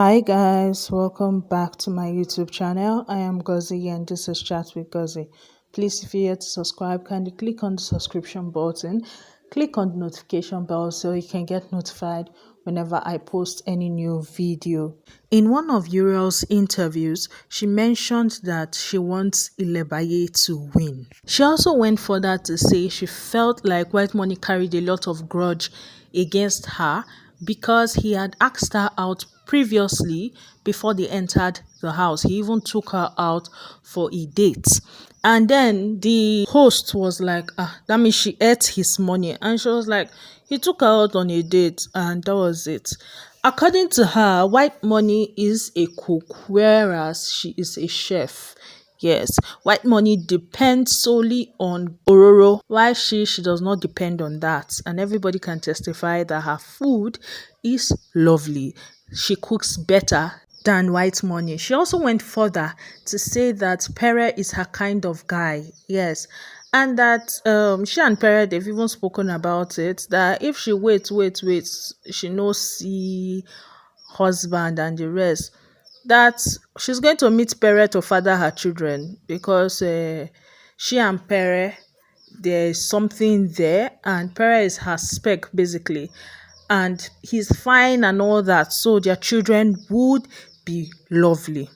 Hi guys, welcome back to my YouTube channel. I am Gozi and this is Chat with Gozi. Please, if you're here to subscribe, kindly click on the subscription button, click on the notification bell so you can get notified whenever I post any new video. In one of Uriel's interviews, she mentioned that she wants Ilebaye to win. She also went further to say she felt like White Money carried a lot of grudge against her because he had asked her out previously before they entered the house. He even took her out for a date. And then the host was like, that means she ate his money. And she was like, he took her out on a date and that was it. According to her, White Money is a cook, whereas she is a chef. Yes, White Money depends solely on Ororo, while she does not depend on that. And everybody can testify that her food is lovely. She cooks better than White Money. She also went further to say that Pere is her kind of guy. Yes. And that she and Pere, they've even spoken about it, that if she waits, she no see husband and the rest, that she's going to meet Pere to father her children because she and Pere, there's something there, and Pere is her spec basically, and he's fine and all that, so their children would be lovely.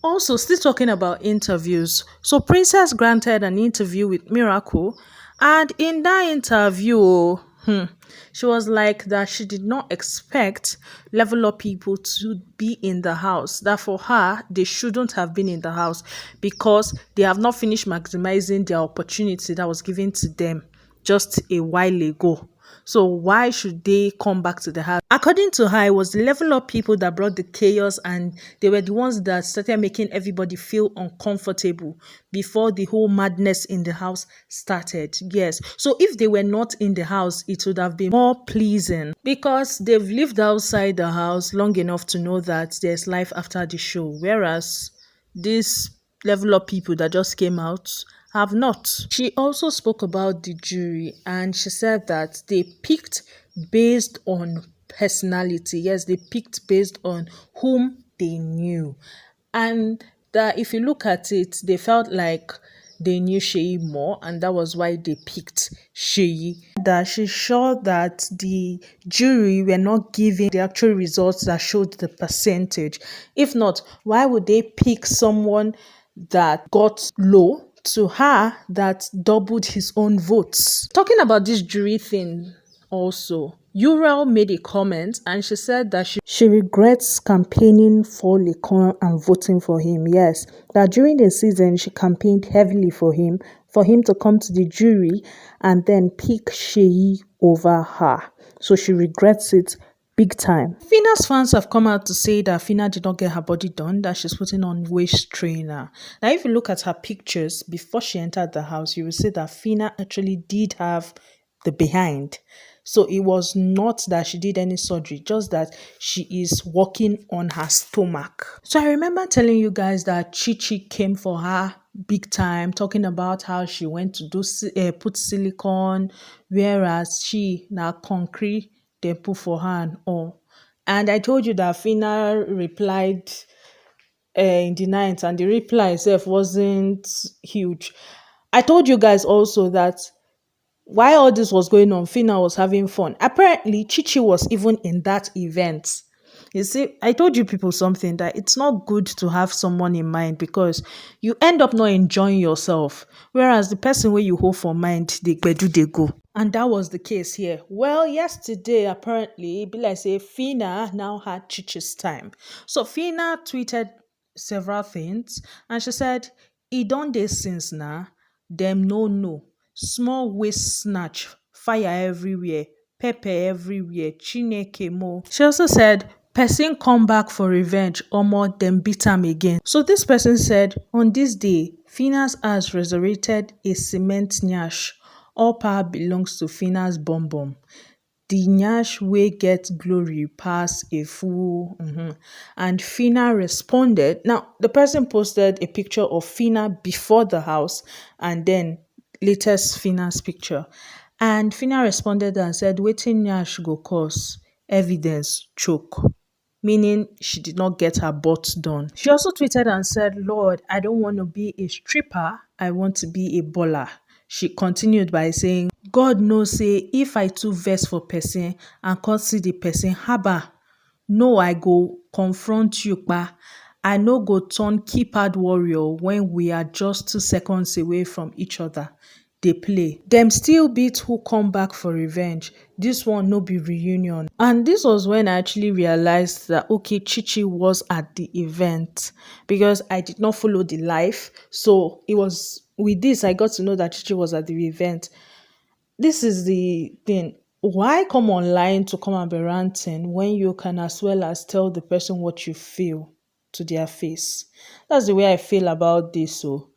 Also, still talking about interviews. So, Princess granted an interview with Miracle, and in that interview, she was like that she did not expect level up people to be in the house. That for her, they shouldn't have been in the house because they have not finished maximizing their opportunity that was given to them just a while ago. So why should they come back to the house? According to her, it was the level up people that brought the chaos, and they were the ones that started making everybody feel uncomfortable before the whole madness in the house started. Yes. So if they were not in the house, it would have been more pleasing because they've lived outside the house long enough to know that there's life after the show. Whereas these level up people that just came out have not. She also spoke about the jury and she said that they picked based on personality. Yes, they picked based on whom they knew. And that if you look at it, they felt like they knew Sheyi more, and that was why they picked Sheyi. That she's sure that the jury were not giving the actual results that showed the percentage. If not, why would they pick someone that got low to her that doubled his own votes? Talking about this jury thing also, Uriel made a comment and she said that she regrets campaigning for Lekon and voting for him. Yes, that during the season she campaigned heavily for him to come to the jury and then pick Sheyi over her. So she regrets it big time. Phyna's fans have come out to say that Phyna did not get her body done, that she's putting on waist trainer. Now, if you look at her pictures before she entered the house, you will see that Phyna actually did have the behind. So it was not that she did any surgery, just that she is working on her stomach. So I remember telling you guys that Chichi came for her big time, talking about how she went to do put silicone, whereas she now concrete they put for her and all. And I told you that Phyna replied in the night, and the reply itself wasn't huge. I told you guys also that while all this was going on, Phyna was having fun. Apparently, Chichi was even in that event. You see, I told you people something, that it's not good to have someone in mind because you end up not enjoying yourself. Whereas the person where you hold for mind, they do they go. And that was the case here. Well, yesterday, apparently, be like say Phyna now had Chichi's time. So Phyna tweeted several things and she said, "E don dey since now, them no. Small waist snatch, fire everywhere, pepper everywhere, Chineke mo." She also said, "Person come back for revenge, omo dem beat am again." So this person said, "On this day, Phyna's has resurrected a cement nyash. All power belongs to Phyna's bum bum. The nyash wey get glory pass a fool." And Phyna responded. Now, the person posted a picture of Phyna before the house and then latest Phyna's picture. And Phyna responded and said, "Wetin nyash go cause? Evidence choke." meaning she did not get her butt done. She also tweeted and said, Lord, I don't want to be a stripper. I want to be a baller. She continued by saying, God knows say if I too vex for person and come see the person, haba, no, I go confront you, pa. I no go turn keypad warrior when we are just 2 seconds away from each other. They play. Them still beat who come back for revenge. This one no be reunion. And this was when I actually realized that okay, Chichi was at the event because I did not follow the live. So it was with this I got to know that Chichi was at the event. This is the thing. Why come online to come and be ranting when you can as well as tell the person what you feel to their face? That's the way I feel about this. So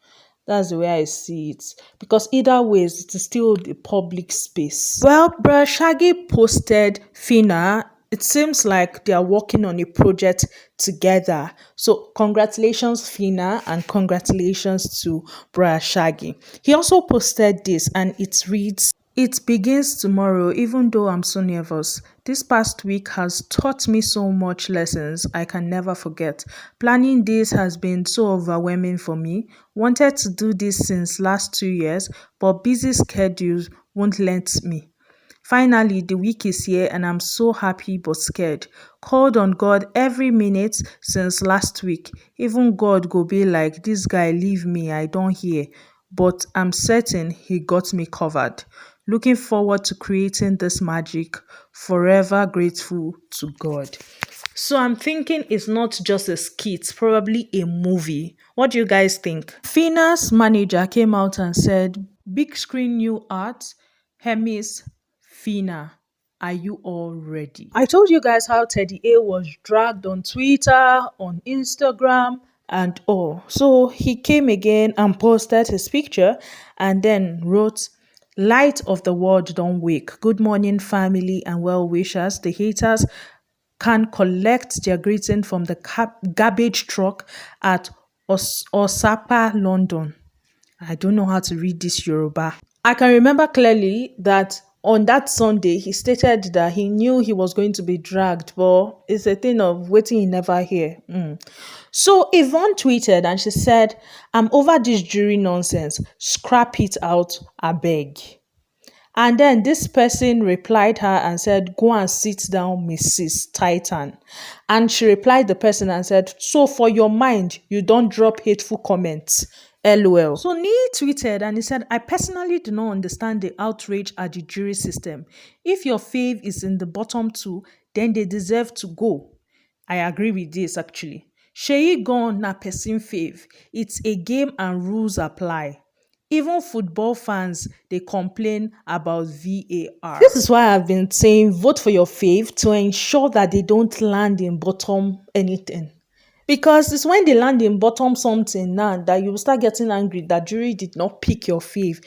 that's the way I see it. Because either ways, it is still the public space. Well, Bruh Shaggy posted Phyna. It seems like they are working on a project together. So congratulations, Phyna, and congratulations to Bruh Shaggy. He also posted this and it reads, it begins tomorrow, even though I'm so nervous. This past week has taught me so much lessons I can never forget. Planning this has been so overwhelming for me. Wanted to do this since last 2 years, but busy schedules won't let me. Finally, the week is here and I'm so happy but scared. Called on God every minute since last week. Even God go be like, this guy leave me, I don't hear. But I'm certain he got me covered. Looking forward to creating this magic. Forever grateful to God. So I'm thinking it's not just a skit, probably a movie. What do you guys think? Fina's manager came out and said, big screen new art, Hermes, Phyna. Are you all ready? I told you guys how Teddy A was dragged on Twitter, on Instagram, and all. So he came again and posted his picture and then wrote, Light of the world don't wake. Good morning, family and well wishers. The haters can collect their greeting from the garbage truck at Osapa, London. I don't know how to read this Yoruba. I can remember clearly that on that Sunday, he stated that he knew he was going to be dragged, but it's a thing of waiting he never hear. So Yvonne tweeted and she said, I'm over this jury nonsense. Scrap it out, I beg. And then this person replied her and said, go and sit down, Mrs. Titan. And she replied the person and said, so for your mind, you don't drop hateful comments. LOL. So Nee tweeted and he said, I personally do not understand the outrage at the jury system. If your fave is in the bottom two, then they deserve to go. I agree with this actually. Sheyi gone na person fave. It's a game and rules apply. Even football fans, they complain about VAR. This is why I've been saying vote for your fave to ensure that they don't land in bottom anything. Because it's when they land in bottom something now that you will start getting angry that jury did not pick your fave.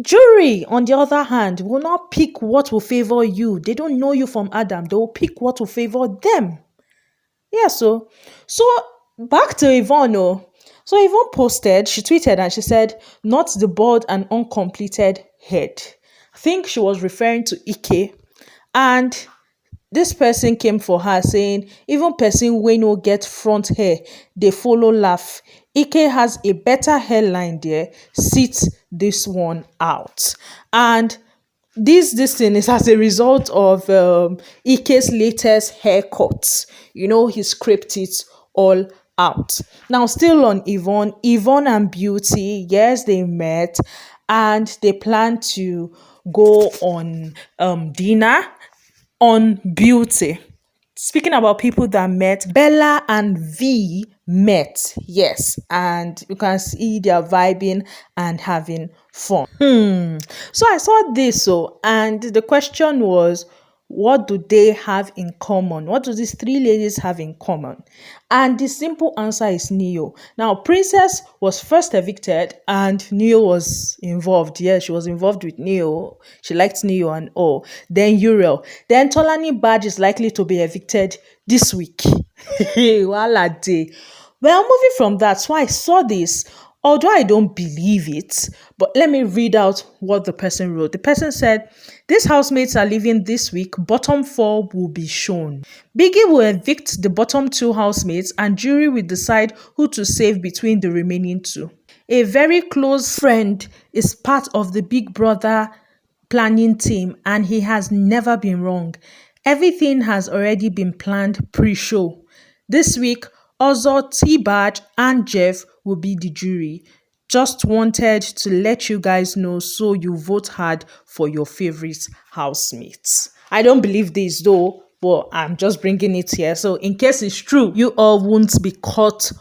Jury, on the other hand, will not pick what will favor you. They don't know you from Adam. They will pick what will favor them. Yeah, so back to Yvonne. Oh. So Yvonne posted, she tweeted and she said, not the bald and uncompleted head. I think she was referring to Ike. And this person came for her saying, even person wey no get front hair, they follow laugh. Ike has a better hairline there. Sit this one out. And this thing is as a result of Ike's latest haircut. You know, he scraped it all out. Now, still on Yvonne and Beauty, yes, they met and they plan to go on dinner on Beauty. Speaking about people that met, Bella and V met, yes, and you can see they're vibing and having fun. So I saw this, and the question was, what do they have in common? What do these three ladies have in common? And the simple answer is Neo. Now, Princess was first evicted and Neo was involved. Yes, she was involved with Neo. She liked Neo and all. Then Uriel. Then Tolani Badge is likely to be evicted this week. Voila day. Well, moving from that, so I saw this, although I don't believe it, but let me read out what the person wrote. The person said, These housemates are leaving this week. Bottom four will be shown. Biggie will evict the bottom two housemates and jury will decide who to save between the remaining two. A very close friend is part of the Big Brother planning team and he has never been wrong. Everything has already been planned pre-show. This week, Ozzo, T-Badge and Jeff will be the jury. Just wanted to let you guys know so you vote hard for your favorite housemates. I don't believe this though, but I'm just bringing it here. So in case it's true, you all won't be caught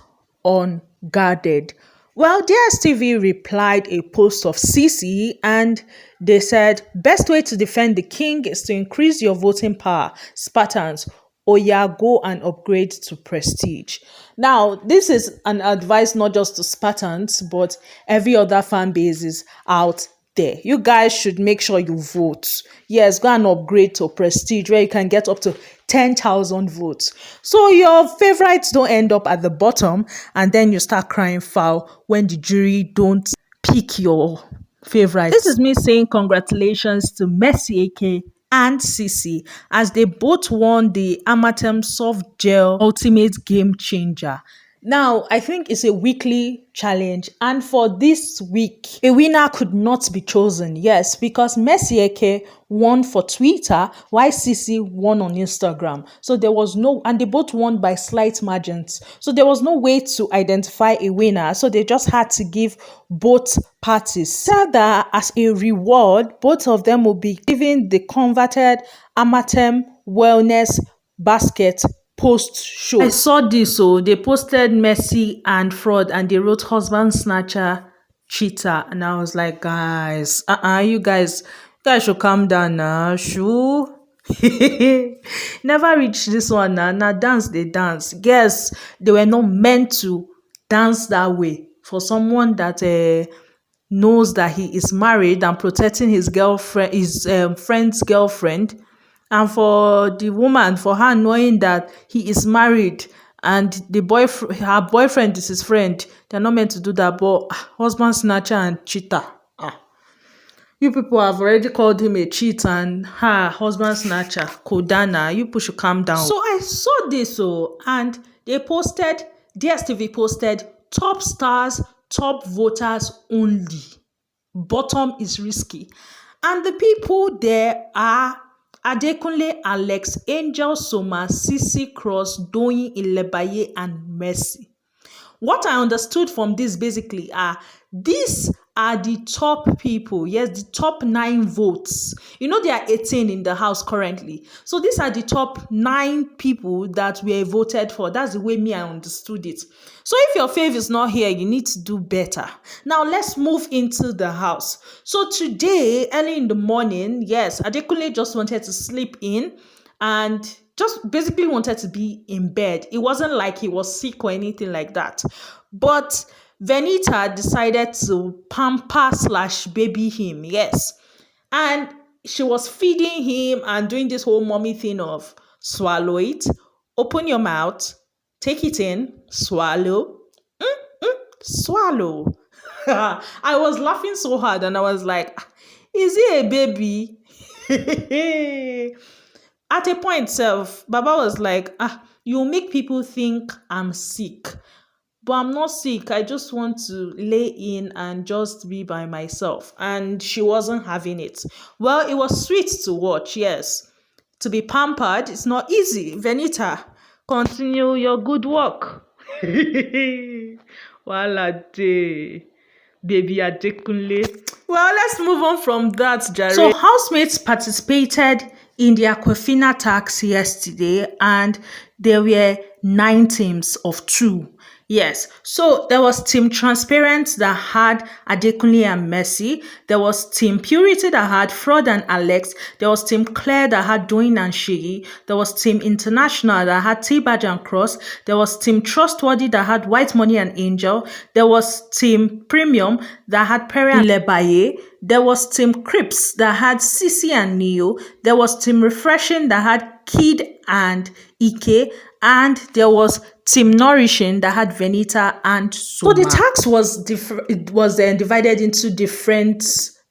unguarded. Well, DSTV replied a post of CC and they said, best way to defend the king is to increase your voting power. Spartans, Oya, go and upgrade to prestige. Now, this is an advice not just to Spartans, but every other fan bases out there. You guys should make sure you vote. Yes, go and upgrade to prestige where you can get up to 10,000 votes. So your favorites don't end up at the bottom and then you start crying foul when the jury don't pick your favorites. This is me saying congratulations to Messi AK and Sisi as they both won the Amatem Soft Gel Ultimate Game Changer. Now, I think it's a weekly challenge, and for this week, a winner could not be chosen. Yes, because Messi Eke won for Twitter, while Sisi won on Instagram. So there was no, and they both won by slight margins. So there was no way to identify a winner. So they just had to give both parties. So that as a reward, both of them will be given the converted Amatem Wellness Basket post-show. I saw this, so they posted Messi and fraud and they wrote husband snatcher cheater and I was like, guys, you guys should calm down now. Shoo. Never reach this one now. Now dance, they dance. Yes, they were not meant to dance that way. For someone that knows that he is married and protecting his girlfriend, his friend's girlfriend, and for the woman, for her knowing that he is married and the her boyfriend is his friend, they're not meant to do that. But husband snatcher and cheater, you people have already called him a cheat and her husband snatcher, Kodana. You people should calm down. So I saw this, and they posted, DSTV posted, top stars, top voters only. Bottom is risky. And the people there are Adekunle Alex, Angel Soma, Sisi Cross, Doyin Ilebaye, and Mercy. What I understood from this basically are these are the top people. Yes, the top 9 votes. You know, there are 18 in the house currently. So these are the top 9 people that were voted for. That's the way me I understood it. So if your fave is not here, you need to do better. Now let's move into the house. So today, early in the morning, yes, Adekunle just wanted to sleep in and just basically wanted to be in bed. It wasn't like he was sick or anything like that. But Venita decided to pamper/baby him, yes. And she was feeding him and doing this whole mommy thing of swallow it, open your mouth, take it in, swallow, swallow. I was laughing so hard and I was like, is he a baby? At a point, Baba was like, you make people think I'm sick. But I'm not sick. I just want to lay in and just be by myself. And she wasn't having it. Well, it was sweet to watch, yes. To be pampered, it's not easy. Venita, continue your good work. Wala day. Baby Adekunle. Well, let's move on from that, Jerry. So housemates participated in the Phyna tax yesterday and there were 9 teams of 2. Yes, so there was Team Transparent that had Adekunle and Mercy. There was Team Purity that had Fraud and Alex. There was Team Claire that had Doyin and Shiggy. There was Team International that had T-Badge and Cross. There was Team Trustworthy that had White Money and Angel. There was Team Premium that had Perry and Lebaye. There was Team Crips that had Sisi and Neo. There was Team Refreshing that had Kid and Ike. And there was Team Nourishing that had Venita and Soma. So the tax was divided into different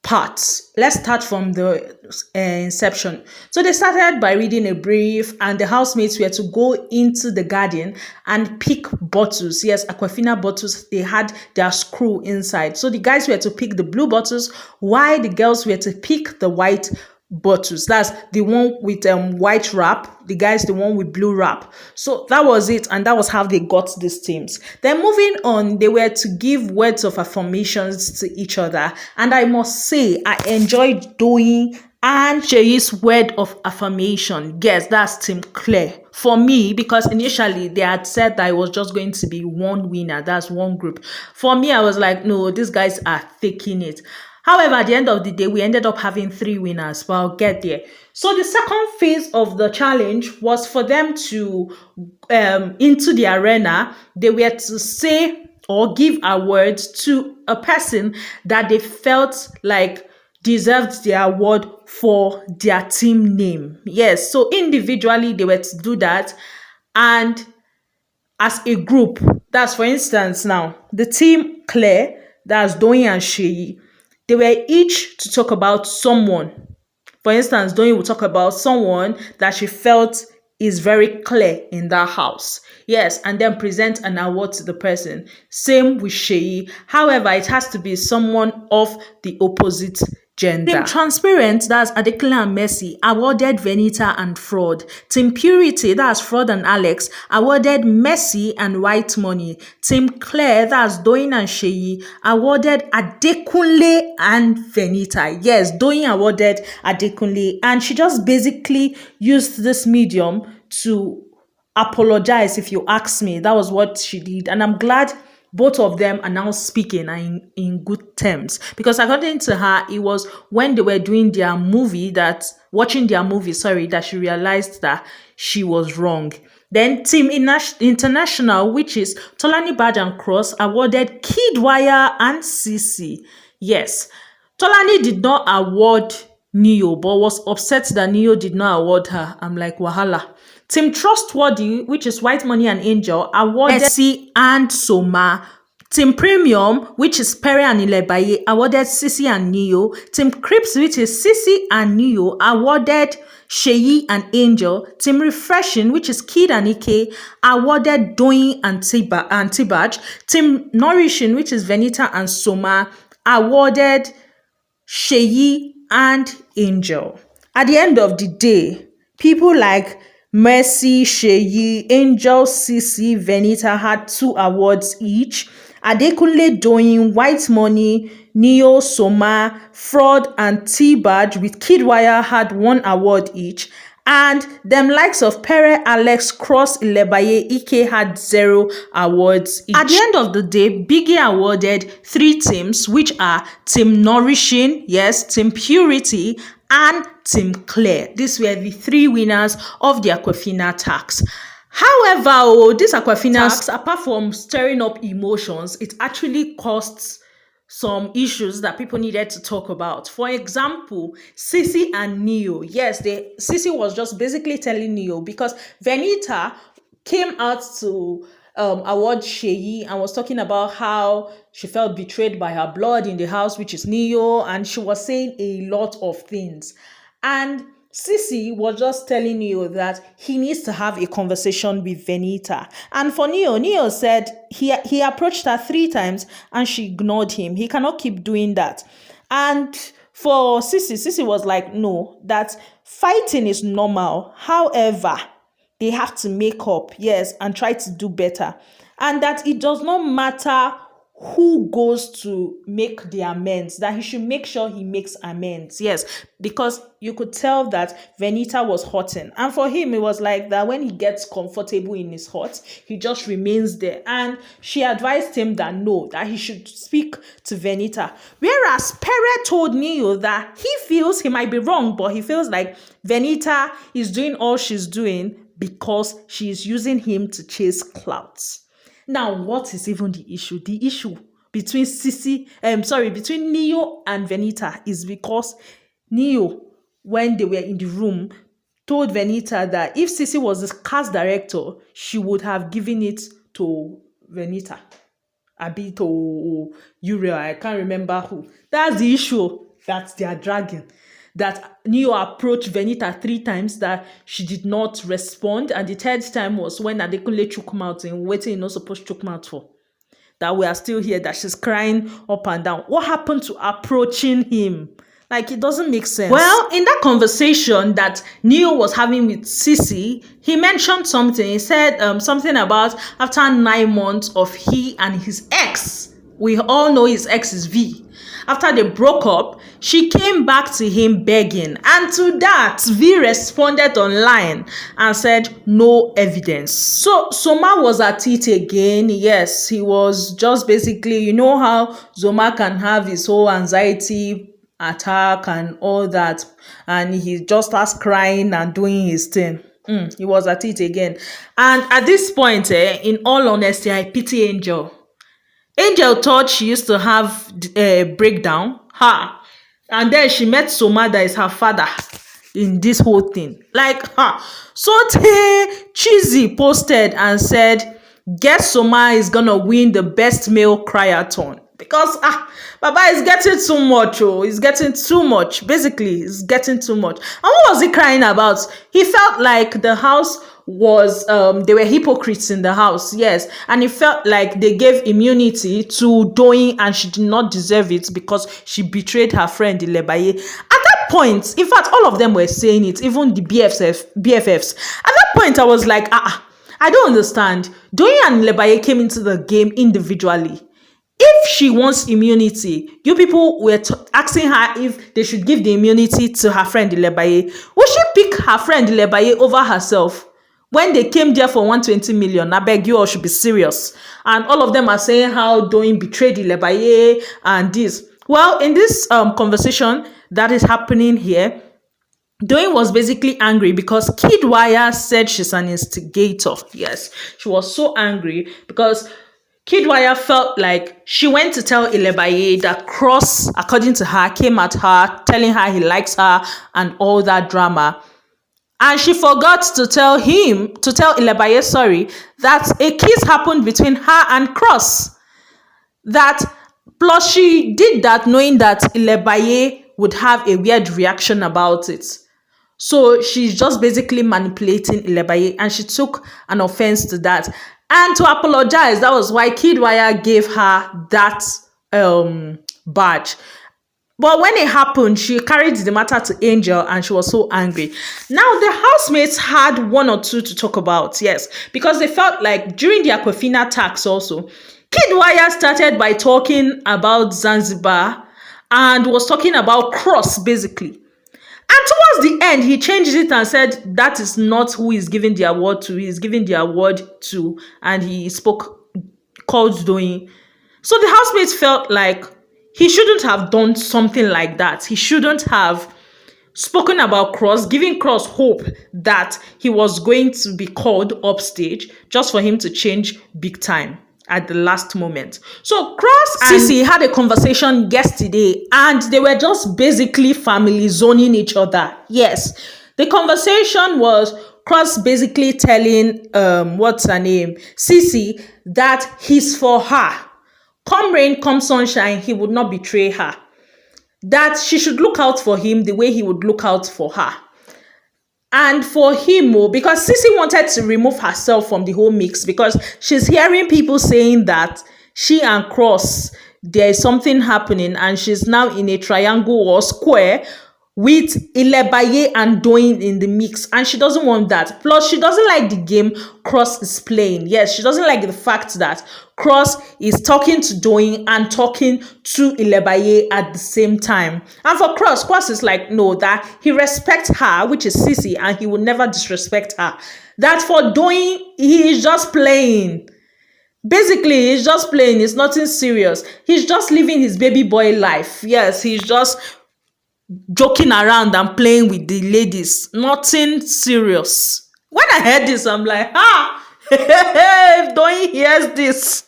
parts. Let's start from the inception. So they started by reading a brief, and the housemates were to go into the garden and pick bottles. Yes, Aquafina bottles. They had their screw inside. So the guys were to pick the blue bottles, while the girls were to pick the white bottles. That's the one with white wrap, the guys the one with blue wrap. So that was it, and that was how they got these teams. Then moving on, they were to give words of affirmations to each other, and I must say I enjoyed doing and Sheyi's word of affirmation. Yes, that's Team Claire for me, because initially they had said that it was just going to be one winner, that's one group. For me, I was like, no, these guys are faking it. However, at the end of the day, we ended up having 3 winners, but I'll get there. So the second phase of the challenge was for them to, into the arena, they were to say or give awards to a person that they felt like deserved the award for their team name. Yes, so individually they were to do that, and as a group, that's for instance now, the team Claire, that's Doyin and Sheyi, they were each to talk about someone. For instance, Doyin will talk about someone that she felt is very clear in that house. Yes, and then present an award to the person. Same with Sheyi. However, it has to be someone of the opposite gender. Team Transparent, that's Adekunle and Mercy, awarded Venita and Fraud. Team Purity, that's Fraud and Alex, awarded Mercy and White Money. Team Claire, that's Doyin and Sheyi, awarded Adekunle and Venita. Yes, Doyin awarded Adekunle, and she just basically used this medium to apologize, if you ask me. That was what she did, and I'm glad both of them are now speaking in good terms, because according to her, it was when they were doing their movie, watching their movie, sorry, that she realized that she was wrong. Then Team International, which is Tolani Badge and Cross, awarded Kidwire and Sisi. Yes, Tolani did not award Neo, but was upset that Neo did not award her. I'm like, wahala. Team Trustworthy, which is White Money and Angel, awarded Essie and Soma. Team Premium, which is Perry and Ilebaye, awarded Sisi and Neo. Team Crips, which is Sisi and Neo, awarded Sheyi and Angel. Team Refreshing, which is Kid and Ike, awarded Doyin and Tibaj. Team Nourishing, which is Venita and Soma, awarded Sheyi and Angel. At the end of the day, people like Mercy, Sheyi, Angel, Sisi, Venita had 2 awards each. Adekunle, Doyin, White Money, Neo, Soma, Fraud, and T-Badge with Kidwire had 1 award each. And them likes of Pere, Alex, Cross, Ilebaye, Ike had 0 awards each. At the end of the day, Biggie awarded 3 teams, which are Team Nourishing, yes, Team Purity, and Team Claire. These were the 3 winners of the Aquafina tax. However, this Aquafina tax, apart from stirring up emotions, it actually costs some issues that people needed to talk about. For example, Sisi and Neo. Yes, Sisi was just basically telling Neo, because Venita came out to award Sheyi and was talking about how she felt betrayed by her blood in the house, which is Neo, and she was saying a lot of things. And Sisi was just telling Neo that he needs to have a conversation with Venita. And for Neo said he approached her 3 times and she ignored him. He cannot keep doing that. And for Sisi was like, no, that fighting is normal. However, they have to make up, yes, and try to do better. And that it does not matter who goes to make the amends, that he should make sure he makes amends. Yes, because you could tell that Venita was hurting. And for him, it was like that when he gets comfortable in his hurt, he just remains there. And she advised him that no, that he should speak to Venita. Whereas Pere told Neo that he feels he might be wrong, but he feels like Venita is doing all she's doing because she is using him to chase clouds. Now, what is even the issue? The issue between between Neo and Venita is because Neo, when they were in the room, told Venita that if Sisi was the cast director, she would have given it to Venita. A bit to Uriel, I can't remember who. That's the issue. that they are dragging. That Neo approached Venita 3 times, that she did not respond, and the third time was when Adekunle chook mouth and waiting you're not supposed to chook mouth for. That we are still here, that she's crying up and down. What happened to approaching him? Like, it doesn't make sense. Well, in that conversation that Neo was having with Sisi, he mentioned something. He said something about after 9 months of he and his ex. We all know his ex is V. After they broke up, she came back to him begging. And to that, V responded online and said, no evidence. So, Soma was at it again. Yes, he was just basically, you know how Zoma can have his whole anxiety attack and all that. And he just starts crying and doing his thing. He was at it again. And at this point, in all honesty, I pity Angel. Angel thought she used to have a breakdown. And then she met Soma, that is her father, in this whole thing. Like, so Cheesy posted and said, guess Soma is gonna win the best male cryathon. Because Baba is getting too much. He's getting too much. Basically, he's getting too much. And what was he crying about? He felt like the house was they were hypocrites in the house. Yes, and he felt like they gave immunity to Doyin and she did not deserve it because she betrayed her friend Ilebaye. At that point, in fact, all of them were saying it, even the BFFs. At that point, I was like, I don't understand. Doyin and Ilebaye came into the game individually. If she wants immunity, you people were asking her if they should give the immunity to her friend Ilebaye. Would she pick her friend Ilebaye over herself? When they came there for 120 million, I beg you all should be serious. And all of them are saying how Doyin betrayed Ilebaye and this. Well, in this conversation that is happening here, Doyin was basically angry because Kidwire said she's an instigator. Yes, she was so angry because Kidwire felt like she went to tell Ilebaye that Cross, according to her, came at her, telling her he likes her and all that drama. And she forgot to tell Ilebaye, that a kiss happened between her and Cross. Plus she did that knowing that Ilebaye would have a weird reaction about it. So she's just basically manipulating Ilebaye, and she took an offense to that. And to apologize, that was why Kidwire gave her that badge. But when it happened, she carried the matter to Angel and she was so angry. Now, the housemates had one or two to talk about, yes, because they felt like during the Aquafina tax also, Kidwire started by talking about Zanzibar and was talking about Cross, basically. And towards the end, he changed it and said that is not who he's giving the award to. He's giving the award to, and he called Doyin. So the housemates felt like he shouldn't have done something like that. He shouldn't have spoken about Cross, giving Cross hope that he was going to be called upstage just for him to change big time at the last moment. So Cross and Sisi had a conversation yesterday and they were just basically family zoning each other. Yes. The conversation was Cross basically telling what's her name? Sisi, that he's for her. Come rain, come sunshine, he would not betray her. That she should look out for him the way he would look out for her. And for him, because Sisi wanted to remove herself from the whole mix because she's hearing people saying that she and Cross, there is something happening and she's now in a triangle or square with Ilebaye and Doyin in the mix, and she doesn't want that. Plus, she doesn't like the game Cross is playing. Yes, she doesn't like the fact that Cross is talking to Doyin and talking to Ilebaye at the same time. And for Cross is like, no, that he respects her, which is Sisi, and he will never disrespect her. That for Doyin, he is just playing. Basically, he's just playing. It's nothing serious. He's just living his baby boy life. Yes, he's just joking around and playing with the ladies. Nothing serious. When I heard this, I'm like, if Doyin hears this,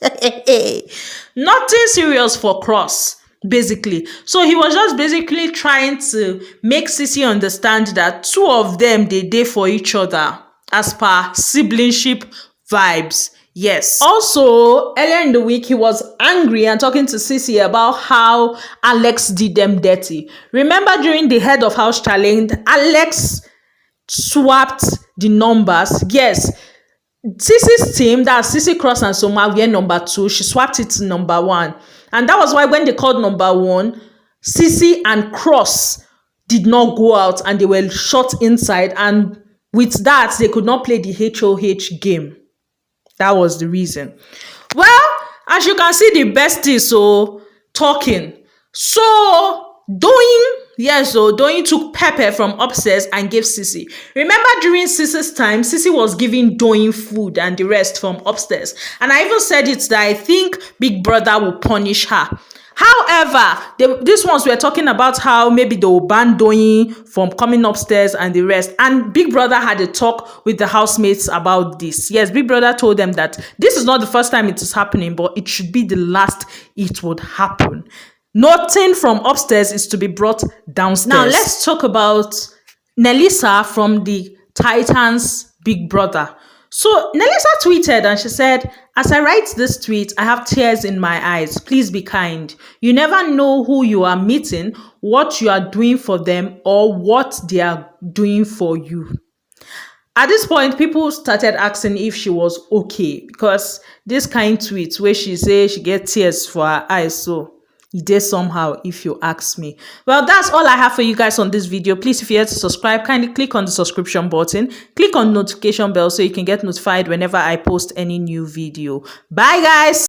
nothing serious for Cross, basically. So he was just basically trying to make Sisi understand that two of them, they date for each other as per siblingship vibes. Yes. Also, earlier in the week, he was angry and talking to Sissy about how Alex did them dirty. Remember during the head of house challenge, Alex swapped the numbers. Yes. Sissy's team, that's Sissy Cross and Soma, were number 2. She swapped it to number 1. And that was why when they called number 1, Sissy and Cross did not go out and they were shut inside. And with that, they could not play the HOH game. That was the reason. Well, as you can see, the bestie so talking. So Doyin took pepper from upstairs and gave Sissy. Remember during Sissy's time, Sissy was giving Doyin food and the rest from upstairs. And I even said it that I think Big Brother will punish her. However, these ones were talking about how maybe they will ban Doyin from coming upstairs and the rest. And Big Brother had a talk with the housemates about this. Yes, Big Brother told them that this is not the first time it is happening, but it should be the last it would happen. Nothing from upstairs is to be brought downstairs. Now, let's talk about Nelisa from the Titans Big Brother. So Nelisa tweeted and she said, "As I write this tweet, I have tears in my eyes. Please be kind. You never know who you are meeting, what you are doing for them, or what they are doing for you." At this point, people started asking if she was okay because this kind tweet where she say she get tears for her eyes, so it did somehow if you ask me. Well, that's all I have for you guys on this video. Please, if you're here to subscribe, kindly click on the subscription button, click on the notification bell so you can get notified whenever I post any new video. Bye guys.